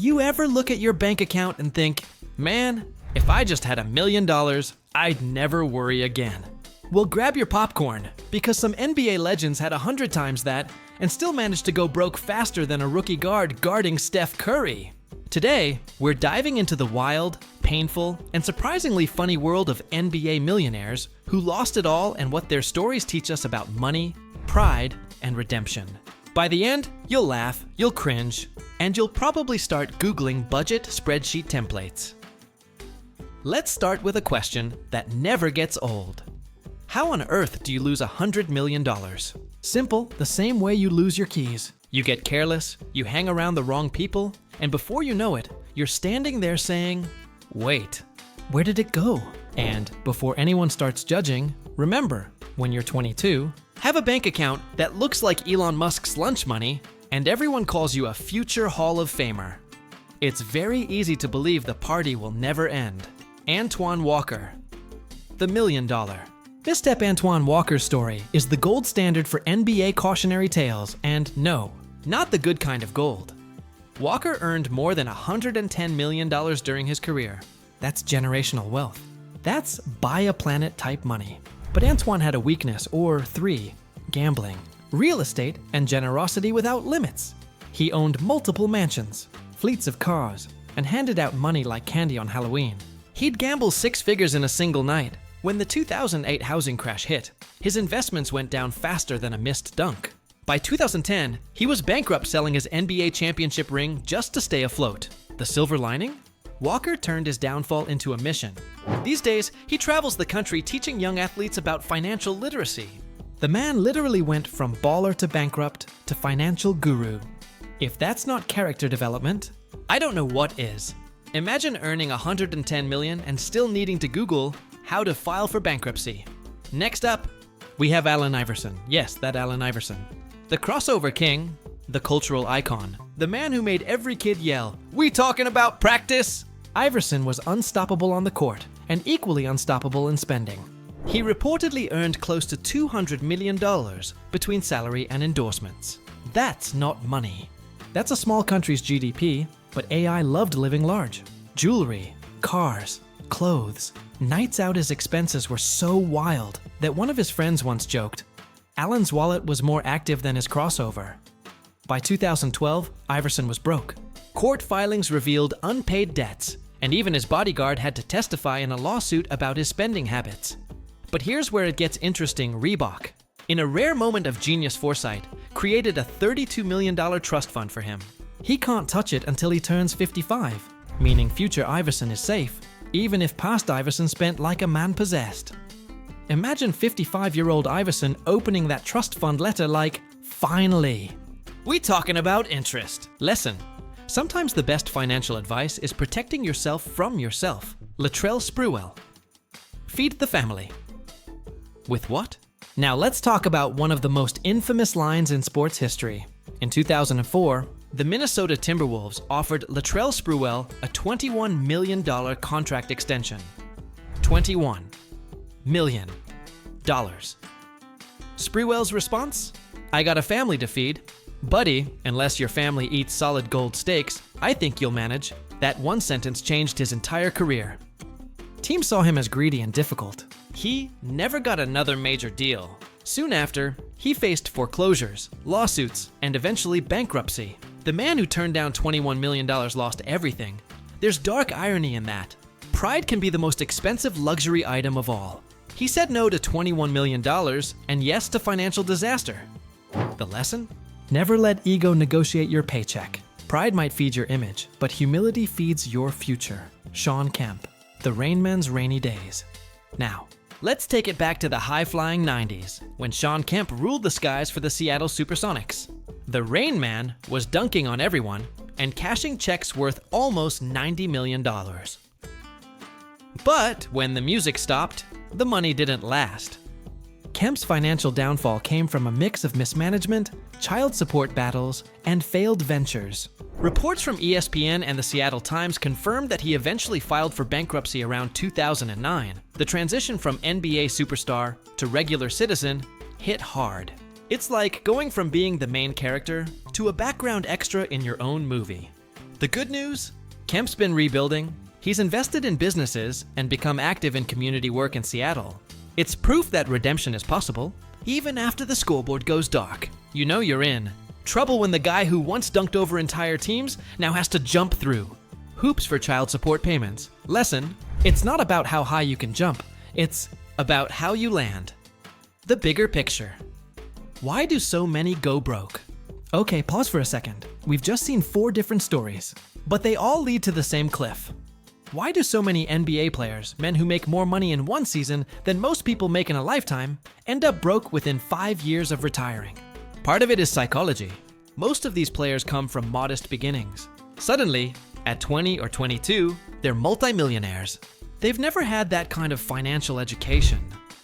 You ever look at your bank account and think, man, if I just had $1 million, I'd never worry again? Well, grab your popcorn, because some NBA legends had 100 times that and still managed to go broke faster than a rookie guard guarding Steph Curry. Today, we're diving into the wild, painful, and surprisingly funny world of NBA millionaires who lost it all and what their stories teach us about money, pride, and redemption. By the end, you'll laugh, you'll cringe, and you'll probably start Googling budget spreadsheet templates. Let's start with a question that never gets old. How on earth do you lose $100 million? Simple, the same way you lose your keys. You get careless, you hang around the wrong people, and before you know it, you're standing there saying, wait, where did it go? And before anyone starts judging, remember, when you're 22, have a bank account that looks like Elon Musk's lunch money, and everyone calls you a future Hall of Famer. It's very easy to believe the party will never end. Antoine Walker, the $1 million. This Step Antoine Walker's story is the gold standard for NBA cautionary tales, and no, not the good kind of gold. Walker earned more than $110 million during his career. That's generational wealth. That's buy-a-planet type money. But Antoine had a weakness, or three: gambling, real estate, and generosity without limits. He owned multiple mansions, fleets of cars, and handed out money like candy on Halloween. He'd gamble 6 figures in a single night. When the 2008 housing crash hit, his investments went down faster than a missed dunk. By 2010, he was bankrupt selling his NBA championship ring just to stay afloat. The silver lining? Walker turned his downfall into a mission. These days, he travels the country teaching young athletes about financial literacy. The man literally went from baller to bankrupt to financial guru. If that's not character development, I don't know what is. Imagine earning $110 million and still needing to Google how to file for bankruptcy. Next up, we have Allen Iverson. Yes, that Allen Iverson. The crossover king, the cultural icon, the man who made every kid yell, "We talking about practice?" Iverson was unstoppable on the court and equally unstoppable in spending. He reportedly earned close to $200 million between salary and endorsements. That's not money. That's a small country's GDP, but AI loved living large. Jewelry, cars, clothes. Nights out his expenses were so wild that one of his friends once joked, Allen's wallet was more active than his crossover. By 2012, Iverson was broke. Court filings revealed unpaid debts, and even his bodyguard had to testify in a lawsuit about his spending habits. But here's where it gets interesting. Reebok, in a rare moment of genius foresight, created a $32 million trust fund for him. He can't touch it until he turns 55, meaning future Iverson is safe, even if past Iverson spent like a man possessed. Imagine 55-year-old Iverson opening that trust fund letter like, finally. We talking about interest. Lesson: sometimes the best financial advice is protecting yourself from yourself. Latrell Sprewell. Feed the family. With what? Now let's talk about one of the most infamous lines in sports history. In 2004, the Minnesota Timberwolves offered Latrell Sprewell a $21 million contract extension. $21 million. Sprewell's response? I got a family to feed. Buddy, unless your family eats solid gold steaks, I think you'll manage. That one sentence changed his entire career. Teams saw him as greedy and difficult. He never got another major deal. Soon after, he faced foreclosures, lawsuits, and eventually bankruptcy. The man who turned down $21 million lost everything. There's dark irony in that. Pride can be the most expensive luxury item of all. He said no to $21 million and yes to financial disaster. The lesson? Never let ego negotiate your paycheck. Pride might feed your image, but humility feeds your future. Sean Kemp, The Rain Man's Rainy Days. Now, let's take it back to the high-flying 90s, when Sean Kemp ruled the skies for the Seattle Supersonics. The Rain Man was dunking on everyone and cashing checks worth almost $90 million. But when the music stopped, the money didn't last. Kemp's financial downfall came from a mix of mismanagement, child support battles, and failed ventures. Reports from ESPN and the Seattle Times confirmed that he eventually filed for bankruptcy around 2009. The transition from NBA superstar to regular citizen hit hard. It's like going from being the main character to a background extra in your own movie. The good news? Kemp's been rebuilding. He's invested in businesses and become active in community work in Seattle. It's proof that redemption is possible, even after the scoreboard goes dark. You know you're in. Trouble when the guy who once dunked over entire teams now has to jump through. Hoops for child support payments. Lesson: it's not about how high you can jump, it's about how you land. The bigger picture. Why do so many go broke? Okay, pause for a second. We've just seen 4 different stories, but they all lead to the same cliff. Why do so many NBA players, men who make more money in one season than most people make in a lifetime, end up broke within 5 years of retiring? Part of it is psychology. Most of these players come from modest beginnings. Suddenly, at 20 or 22, they're multimillionaires. They've never had that kind of financial education.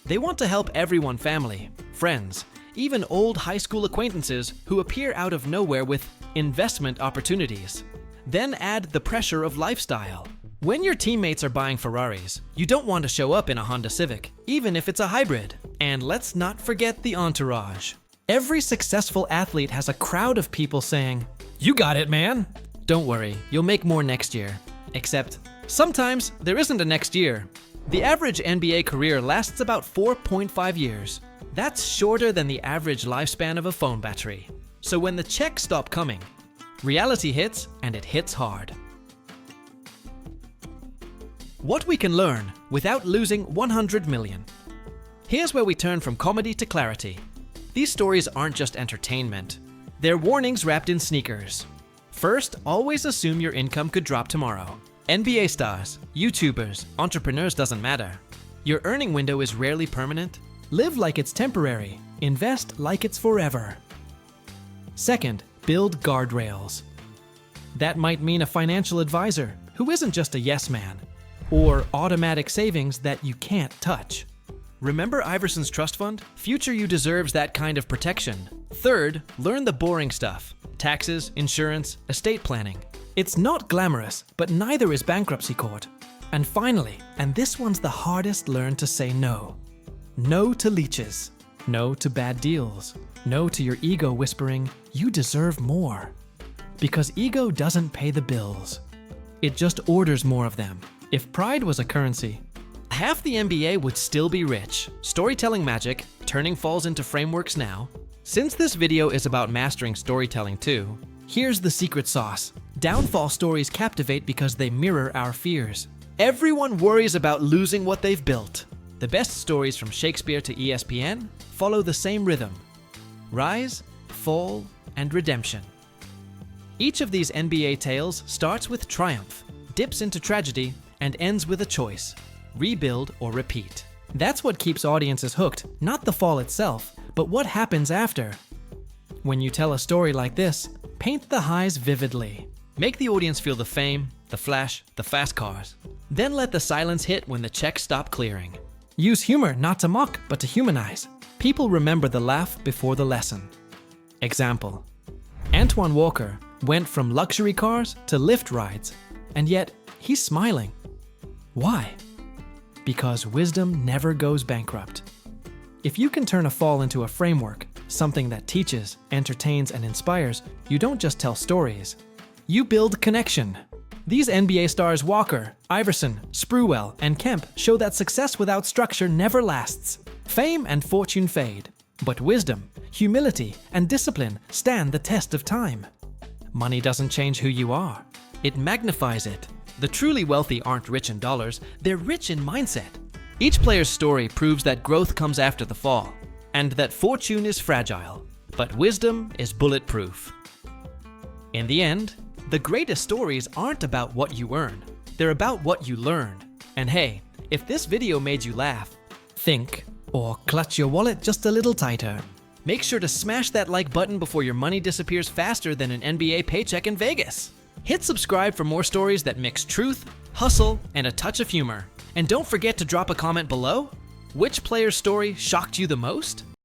They want to help everyone, family, friends, even old high school acquaintances who appear out of nowhere with investment opportunities. Then add the pressure of lifestyle. When your teammates are buying Ferraris, you don't want to show up in a Honda Civic, even if it's a hybrid. And let's not forget the entourage. Every successful athlete has a crowd of people saying, "You got it, man." Don't worry, you'll make more next year. Except, sometimes there isn't a next year. The average NBA career lasts about 4.5 years. That's shorter than the average lifespan of a phone battery. So when the checks stop coming, reality hits, and it hits hard. What we can learn without losing 100 million. Here's where we turn from comedy to clarity. These stories aren't just entertainment. They're warnings wrapped in sneakers. First, always assume your income could drop tomorrow. NBA stars, YouTubers, entrepreneurs, doesn't matter. Your earning window is rarely permanent. Live like it's temporary. Invest like it's forever. Second, build guardrails. That might mean a financial advisor who isn't just a yes man, or automatic savings that you can't touch. Remember Iverson's trust fund? Future you deserves that kind of protection. Third, learn the boring stuff. Taxes, insurance, estate planning. It's not glamorous, but neither is bankruptcy court. And finally, and this one's the hardest, learn to say no. No to leeches. No to bad deals. No to your ego whispering, you deserve more. Because ego doesn't pay the bills. It just orders more of them. If pride was a currency, half the NBA would still be rich. Storytelling magic, turning falls into frameworks now. Since this video is about mastering storytelling too, here's the secret sauce. Downfall stories captivate because they mirror our fears. Everyone worries about losing what they've built. The best stories from Shakespeare to ESPN follow the same rhythm. Rise, fall, and redemption. Each of these NBA tales starts with triumph, dips into tragedy, and ends with a choice: rebuild or repeat. That's what keeps audiences hooked, not the fall itself, but what happens after. When you tell a story like this, paint the highs vividly. Make the audience feel the fame, the flash, the fast cars. Then let the silence hit when the checks stop clearing. Use humor not to mock, but to humanize. People remember the laugh before the lesson. Example: Antoine Walker went from luxury cars to lift rides, and yet he's smiling. Why? Because wisdom never goes bankrupt. If you can turn a fall into a framework, something that teaches, entertains, and inspires, you don't just tell stories. You build connection. These NBA stars Walker, Iverson, Sprewell, and Kemp show that success without structure never lasts. Fame and fortune fade, but wisdom, humility, and discipline stand the test of time. Money doesn't change who you are. It magnifies it. The truly wealthy aren't rich in dollars, they're rich in mindset. Each player's story proves that growth comes after the fall, and that fortune is fragile, but wisdom is bulletproof. In the end, the greatest stories aren't about what you earn, they're about what you learn. And hey, if this video made you laugh, think, or clutch your wallet just a little tighter. Make sure to smash that like button before your money disappears faster than an NBA paycheck in Vegas. Hit subscribe for more stories that mix truth, hustle, and a touch of humor. And don't forget to drop a comment below. Which player's story shocked you the most?